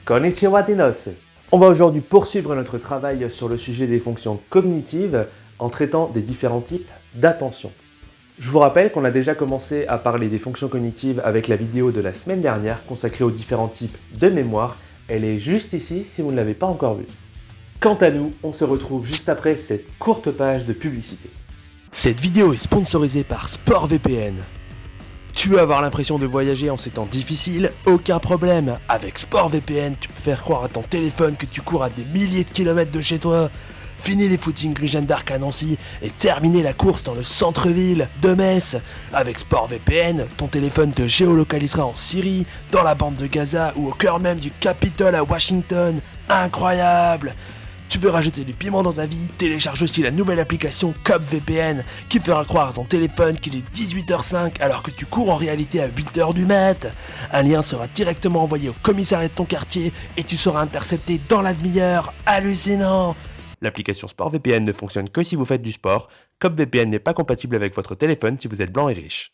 Konnichiwa dinos. On va aujourd'hui poursuivre notre travail sur le sujet des fonctions cognitives en traitant des différents types d'attention. Je vous rappelle qu'on a déjà commencé à parler des fonctions cognitives avec la vidéo de la semaine dernière consacrée aux différents types de mémoire. Elle est juste ici si vous ne l'avez pas encore vue. Quant à nous, on se retrouve juste après cette courte page de publicité. Cette vidéo est sponsorisée par SportVPN. Tu veux avoir l'impression de voyager en ces temps difficiles? Aucun problème. Avec SportVPN, tu peux faire croire à ton téléphone que tu cours à des milliers de kilomètres de chez toi. Fini les footings rue Jeanne d'Arc à Nancy et terminer la course dans le centre-ville de Metz. Avec SportVPN, ton téléphone te géolocalisera en Syrie, dans la bande de Gaza ou au cœur même du Capitole à Washington. Incroyable! Tu veux rajouter du piment dans ta vie? Télécharge aussi la nouvelle application CopVPN qui fera croire à ton téléphone qu'il est 18h05 alors que tu cours en réalité à 8h du mat'. Un lien sera directement envoyé au commissariat de ton quartier et tu seras intercepté dans la demi-heure. Hallucinant! L'application SportVPN ne fonctionne que si vous faites du sport. CopVPN n'est pas compatible avec votre téléphone si vous êtes blanc et riche.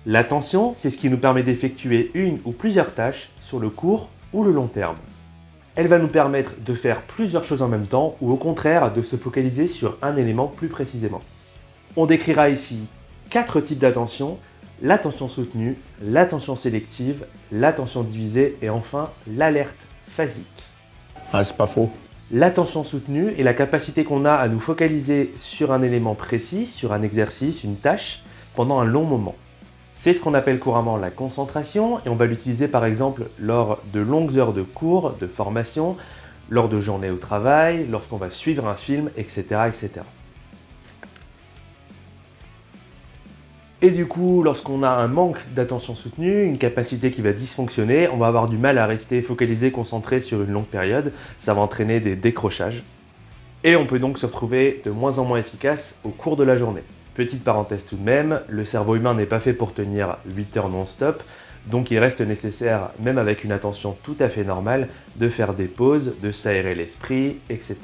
L'attention, c'est ce qui nous permet d'effectuer une ou plusieurs tâches sur le court ou le long terme. Elle va nous permettre de faire plusieurs choses en même temps ou au contraire de se focaliser sur un élément plus précisément. On décrira ici 4 types d'attention: l'attention soutenue, l'attention sélective, l'attention divisée et enfin l'alerte phasique. Ah, c'est pas faux. L'attention soutenue est la capacité qu'on a à nous focaliser sur un élément précis, sur un exercice, une tâche, pendant un long moment. C'est ce qu'on appelle couramment la concentration et on va l'utiliser par exemple lors de longues heures de cours, de formation, lors de journées au travail, lorsqu'on va suivre un film, etc., etc. Et du coup, lorsqu'on a un manque d'attention soutenue, une capacité qui va dysfonctionner, on va avoir du mal à rester focalisé, concentré sur une longue période. Ça va entraîner des décrochages. Et on peut donc se retrouver de moins en moins efficace au cours de la journée. Petite parenthèse tout de même, le cerveau humain n'est pas fait pour tenir 8 heures non-stop, donc il reste nécessaire, même avec une attention tout à fait normale, de faire des pauses, de s'aérer l'esprit, etc.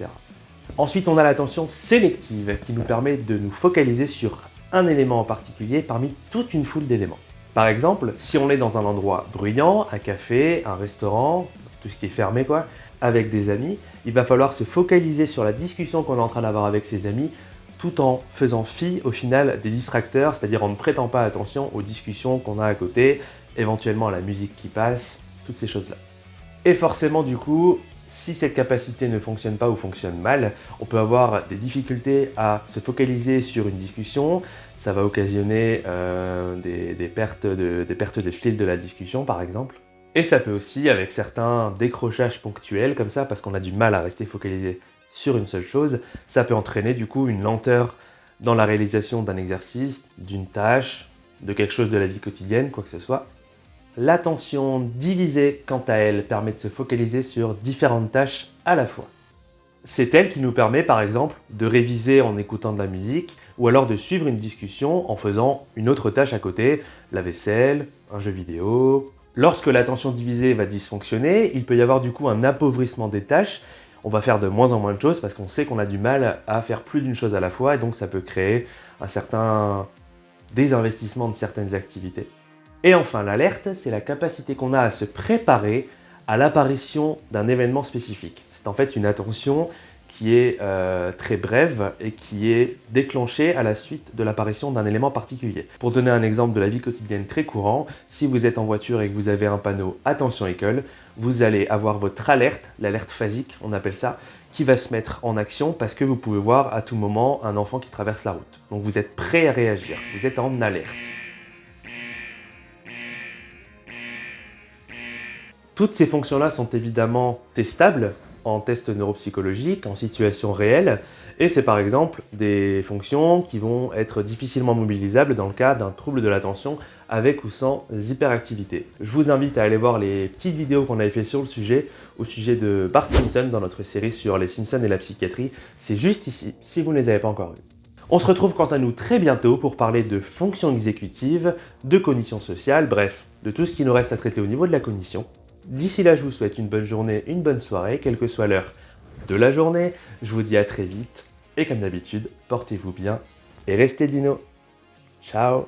Ensuite, on a l'attention sélective, qui nous permet de nous focaliser sur un élément en particulier parmi toute une foule d'éléments. Par exemple, si on est dans un endroit bruyant, un café, un restaurant, tout ce qui est fermé quoi, avec des amis, il va falloir se focaliser sur la discussion qu'on est en train d'avoir avec ses amis, tout en faisant fi au final des distracteurs, c'est-à-dire en ne prêtant pas attention aux discussions qu'on a à côté, éventuellement à la musique qui passe, toutes ces choses-là. Et forcément du coup, si cette capacité ne fonctionne pas ou fonctionne mal, on peut avoir des difficultés à se focaliser sur une discussion, ça va occasionner des pertes de fil de la discussion par exemple. Et ça peut aussi, avec certains décrochages ponctuels comme ça, parce qu'on a du mal à rester focalisé sur une seule chose, ça peut entraîner du coup une lenteur dans la réalisation d'un exercice, d'une tâche, de quelque chose de la vie quotidienne, quoi que ce soit. L'attention divisée, quant à elle, permet de se focaliser sur différentes tâches à la fois. C'est elle qui nous permet par exemple de réviser en écoutant de la musique ou alors de suivre une discussion en faisant une autre tâche à côté, la vaisselle, un jeu vidéo. Lorsque l'attention divisée va dysfonctionner, il peut y avoir du coup un appauvrissement des tâches. On va faire de moins en moins de choses parce qu'on sait qu'on a du mal à faire plus d'une chose à la fois et donc ça peut créer un certain désinvestissement de certaines activités. Et enfin, l'alerte, c'est la capacité qu'on a à se préparer à l'apparition d'un événement spécifique. C'est en fait une attention qui est très brève et qui est déclenchée à la suite de l'apparition d'un élément particulier. Pour donner un exemple de la vie quotidienne très courant, si vous êtes en voiture et que vous avez un panneau « Attention école », vous allez avoir votre alerte, l'alerte phasique, on appelle ça, qui va se mettre en action parce que vous pouvez voir à tout moment un enfant qui traverse la route. Donc vous êtes prêt à réagir, vous êtes en alerte. Toutes ces fonctions-là sont évidemment testables en test neuropsychologique, en situation réelle, et c'est par exemple des fonctions qui vont être difficilement mobilisables dans le cas d'un trouble de l'attention avec ou sans hyperactivité. Je vous invite à aller voir les petites vidéos qu'on avait fait sur le sujet, au sujet de Bart Simpson dans notre série sur les Simpsons et la psychiatrie. C'est juste ici, si vous ne les avez pas encore vus. On se retrouve quant à nous très bientôt pour parler de fonctions exécutives, de cognition sociale, bref, de tout ce qui nous reste à traiter au niveau de la cognition. D'ici là, je vous souhaite une bonne journée, une bonne soirée, quelle que soit l'heure de la journée. Je vous dis à très vite et comme d'habitude, portez-vous bien et restez dinos. Ciao!